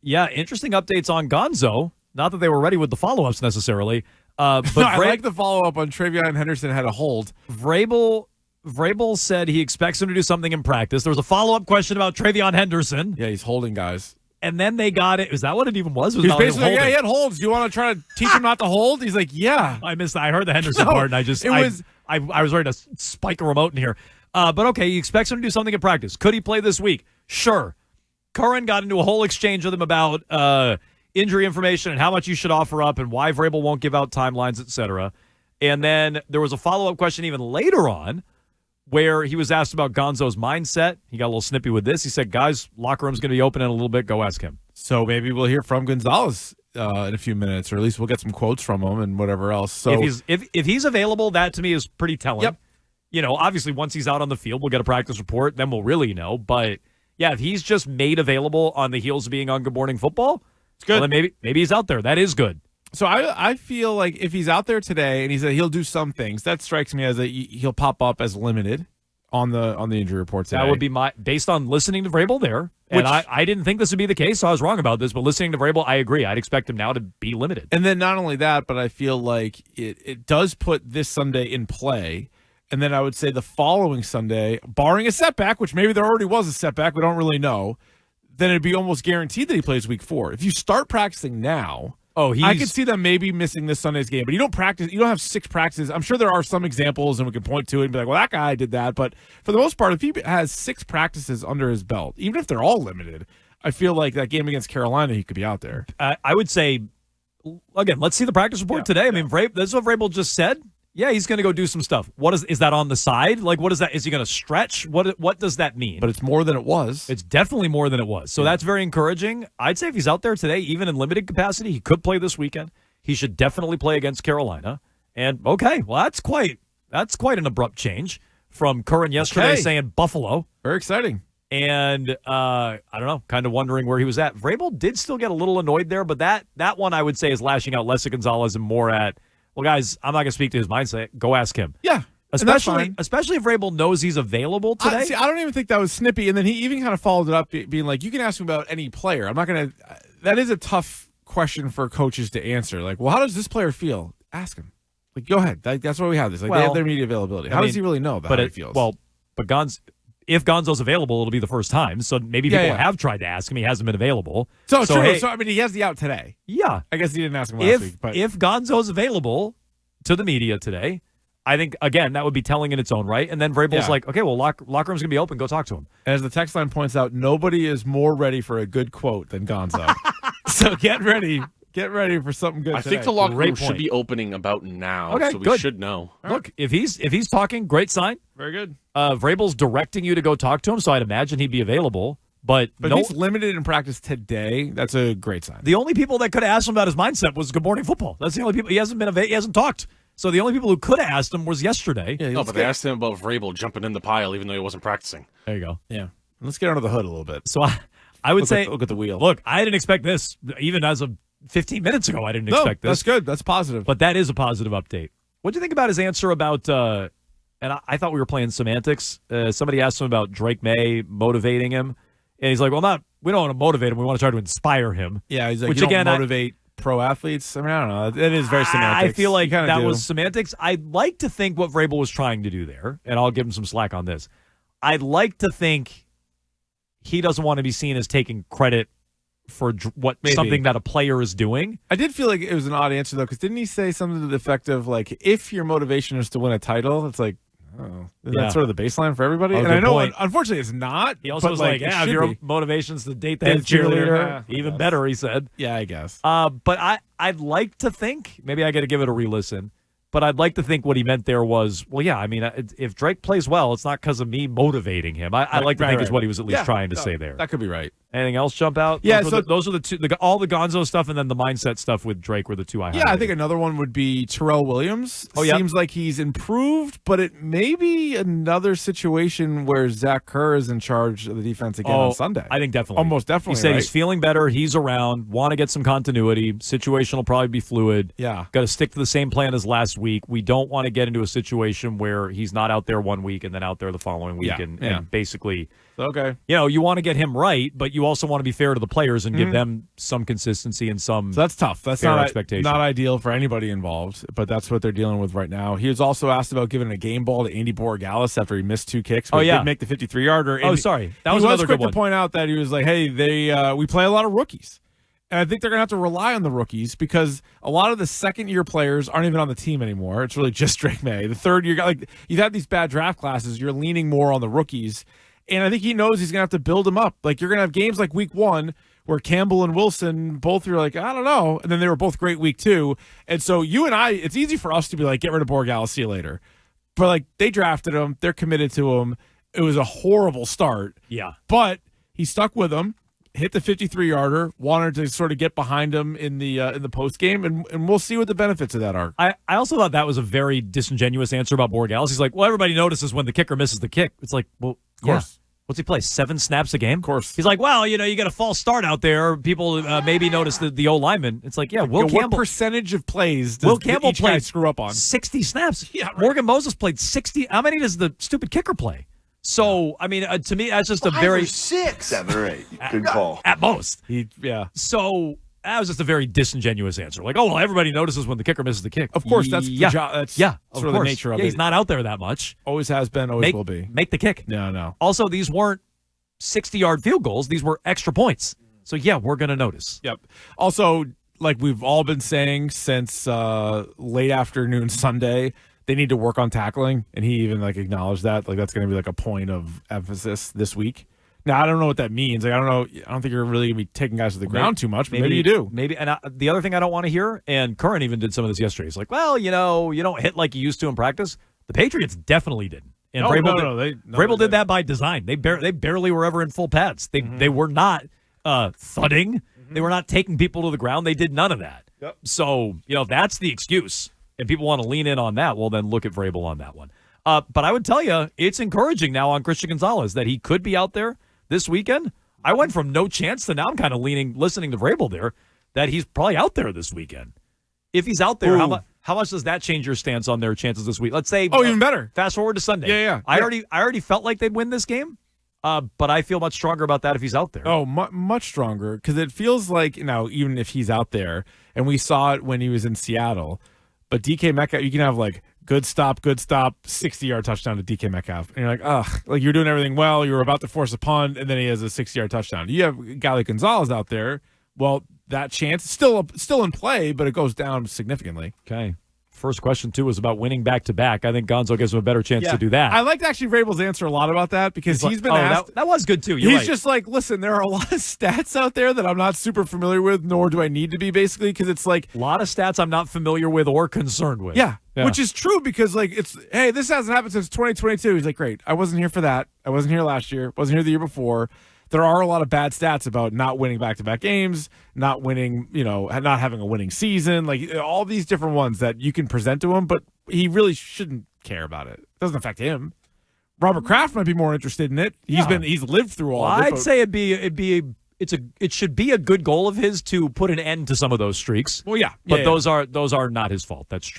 Yeah, interesting updates on Gonzo. Not that they were ready with the follow-ups necessarily. But no, I like the follow-up on Travion Henderson had a hold. Vrabel said he expects him to do something in practice. There was a follow-up question about Travion Henderson. Yeah, he's holding guys. And then they got it. Is that what it even was? He was basically, he had holds. Do you want to try to teach him not to hold? He's like, yeah. I missed that. I heard the Henderson part, and I was ready to spike a remote in here. But okay, he expects him to do something in practice. Could he play this week? Sure. Curran got into a whole exchange with him about injury information and how much you should offer up and why Vrabel won't give out timelines, etc. And then there was a follow-up question even later on where he was asked about Gonzo's mindset. He got a little snippy with this. He said, guys, locker room's going to be open in a little bit. Go ask him. So maybe we'll hear from Gonzalez in a few minutes, or at least we'll get some quotes from him and whatever else. So if he's available, that to me is pretty telling. Yep. You know, obviously once he's out on the field, we'll get a practice report. Then we'll really know. But, yeah, if he's just made available on the heels of being on Good Morning Football, it's good. Well, then maybe he's out there. That is good. So I feel like if he's out there today and he said he'll do some things, that strikes me as he'll pop up as limited on the injury report today. That would be based on listening to Vrabel there. And I didn't think this would be the case, so I was wrong about this. But listening to Vrabel, I agree. I'd expect him now to be limited. And then not only that, but I feel like it does put this Sunday in play. And then I would say the following Sunday, barring a setback, which maybe there already was a setback, we don't really know, then it'd be almost guaranteed that he plays week 4. If you start practicing now, I could see them maybe missing this Sunday's game, but you don't practice. You don't have 6 practices. I'm sure there are some examples, and we can point to it and be like, well, that guy did that. But for the most part, if he has 6 practices under his belt, even if they're all limited, I feel like that game against Carolina, he could be out there. I would say, again, let's see the practice report today. I mean, this is what Vrabel just said. Yeah, he's going to go do some stuff. What is that on the side? Like, what is that? Is he going to stretch? What does that mean? But it's more than it was. It's definitely more than it was. So that's very encouraging. I'd say if he's out there today, even in limited capacity, he could play this weekend. He should definitely play against Carolina. And okay, well, that's quite an abrupt change from Curran yesterday saying Buffalo. Very exciting. And I don't know, kind of wondering where he was at. Vrabel did still get a little annoyed there, but that one I would say is lashing out less at Gonzalez and more at, well, guys, I'm not going to speak to his mindset. Go ask him. Yeah. Especially if Vrabel knows he's available today. I don't even think that was snippy. And then he even kind of followed it up being like, you can ask him about any player. I'm not going to – that is a tough question for coaches to answer. Like, well, how does this player feel? Ask him. Like, go ahead. That's why we have this. Like, they have their media availability. How does he really know about how he feels? Well, but if Gonzo's available, it'll be the first time. So maybe people have tried to ask him. He hasn't been available. So true. Hey, so, I mean, he has the out today. Yeah. I guess he didn't ask him last week. But if Gonzo's available to the media today, I think, again, that would be telling in its own right. And then Vrabel's like, okay, well, locker room's going to be open. Go talk to him. As the text line points out, nobody is more ready for a good quote than Gonzo. So get ready. Get ready for something good today. I think the locker room should be opening about now, so we should know. Look, if he's talking, great sign. Very good. Vrabel's directing you to go talk to him, so I'd imagine he'd be available. But he's limited in practice today. That's a great sign. The only people that could have asked him about his mindset was Good Morning Football. That's the only people. He hasn't talked. So the only people who could have asked him was yesterday. Yeah, but they asked him about Vrabel jumping in the pile even though he wasn't practicing. There you go. Yeah. Let's get under the hood a little bit. So I would say look at the wheel. Look, I didn't expect this. Even as of 15 minutes ago, I didn't expect this. That's good. That's positive. But that is a positive update. What do you think about his answer about, and I thought we were playing semantics. Somebody asked him about Drake May motivating him. And he's like, well, we don't want to motivate him. We want to try to inspire him. Yeah, he's like, which, you don't motivate pro athletes. I mean, I don't know. It is very semantics. I feel like that was semantics. I'd like to think what Vrabel was trying to do there, and I'll give him some slack on this. I'd like to think he doesn't want to be seen as taking credit for something that a player is doing. I did feel like it was an odd answer, though, because didn't he say something to the effect of, like, if your motivation is to win a title, it's like, that's sort of the baseline for everybody. And I know, unfortunately, it's not. He also was like, if your motivation's to date the head cheerleader, even better, he said. Yeah, I guess. But I'd like to think, maybe I got to give it a re-listen, but I'd like to think what he meant there was, well, yeah, I mean, if Drake plays well, it's not because of me motivating him. I like to think is what he was at least trying to say there. That could be right. Anything else jump out? Yeah, those are the two. All the Gonzo stuff and then the mindset stuff with Drake were the two I highlighted. Yeah, I think another one would be Terrell Williams. Seems like he's improved, but it may be another situation where Zach Kerr is in charge of the defense again on Sunday. I think definitely. Almost definitely. He said he's feeling better. He's around. Want to get some continuity. Situation will probably be fluid. Yeah. Got to stick to the same plan as last week. We don't want to get into a situation where he's not out there one week and then out there the following week and basically – Okay. You want to get him right, but you also want to be fair to the players and give them some consistency and some. So that's tough. That's not expectation. Not ideal for anybody involved, but that's what they're dealing with right now. He was also asked about giving a game ball to Andy Borregales after he missed 2 kicks. But he did make the 53-yarder. Oh, sorry. That was another good one. He was quick to point out that he was like, hey, we play a lot of rookies. And I think they're going to have to rely on the rookies because a lot of the second-year players aren't even on the team anymore. It's really just Drake May. The third-year guy, you've had these bad draft classes. You're leaning more on the rookies. And I think he knows he's going to have to build them up. You're going to have games like week 1 where Campbell and Wilson both were like, I don't know. And then they were both great week 2. And so you and I, it's easy for us to be like, get rid of Borregales, see you later. But they drafted him. They're committed to him. It was a horrible start. Yeah. But he stuck with him. Hit the 53-yarder, wanted to sort of get behind him in the post game, and we'll see what the benefits of that are. I also thought that was a very disingenuous answer about Borregales. He's like, well, everybody notices when the kicker misses the kick. It's like, well, of course. Yeah. What's he play? 7 snaps a game? Of course. He's like, well, you get a false start out there. People maybe notice the O lineman. It's like, yeah, Will Campbell. What percentage of plays does Will Campbell each guy screw up on? 60 snaps. Yeah, right. Morgan Moses played 60. How many does the stupid kicker play? So, I mean, to me, that's just a very 6, 7 or 8. Good call. At most. Yeah. So that was just a very disingenuous answer. Like, oh, well, everybody notices when the kicker misses the kick. Of course, that's the job. That's sort of the nature of it. He's not out there that much. Always has been, always will be. Make the kick. No. Also, these weren't 60-yard field goals. These were extra points. So, yeah, we're going to notice. Yep. Also, like we've all been saying since late afternoon Sunday, they need to work on tackling, and he even acknowledged that. That's going to be a point of emphasis this week. Now, I don't know what that means. I don't know. I don't think you're really going to be taking guys to the ground too much, but maybe you do. Maybe. And the other thing I don't want to hear, and Curran even did some of this yesterday. He's like, well, you don't hit like you used to in practice. The Patriots definitely didn't. And Vrabel did that by design. They barely were ever in full pads. They were not thudding. Mm-hmm. They were not taking people to the ground. They did none of that. Yep. So, if that's the excuse, and people want to lean in on that, well, then look at Vrabel on that one. But I would tell you, it's encouraging now on Christian Gonzalez that he could be out there this weekend. I went from no chance to now I'm kind of listening to Vrabel there, that he's probably out there this weekend. If he's out there, how much does that change your stance on their chances this week? Let's say, even better. Fast forward to Sunday. Yeah. I already felt like they'd win this game, but I feel much stronger about that if he's out there. Oh, much stronger, because it feels like even if he's out there, and we saw it when he was in Seattle. But DK Metcalf, you can have good stop, 60-yard touchdown to DK Metcalf. And you're like, you're doing everything well. You're about to force a punt, and then he has a 60-yard touchdown. You have a guy like Gonzalez out there. Well, that chance is still in play, but it goes down significantly. Okay. First question, too, was about winning back-to-back. I think Gonzo gives him a better chance to do that. I liked actually Vrabel's answer a lot about that because he's been asked. That was good, too. He's just like, listen, there are a lot of stats out there that I'm not super familiar with, nor do I need to be, basically, because it's like. A lot of stats I'm not familiar with or concerned with. Yeah. Which is true because, hey, this hasn't happened since 2022. He's like, great. I wasn't here for that. I wasn't here last year. Wasn't here the year before. There are a lot of bad stats about not winning back-to-back games, not winning, not having a winning season, all these different ones that you can present to him, but he really shouldn't care about it. It doesn't affect him. Robert Kraft might be more interested in it. He's lived through all of it. I'd say it should be a good goal of his to put an end to some of those streaks. Well, yeah. But those are not his fault. That's true.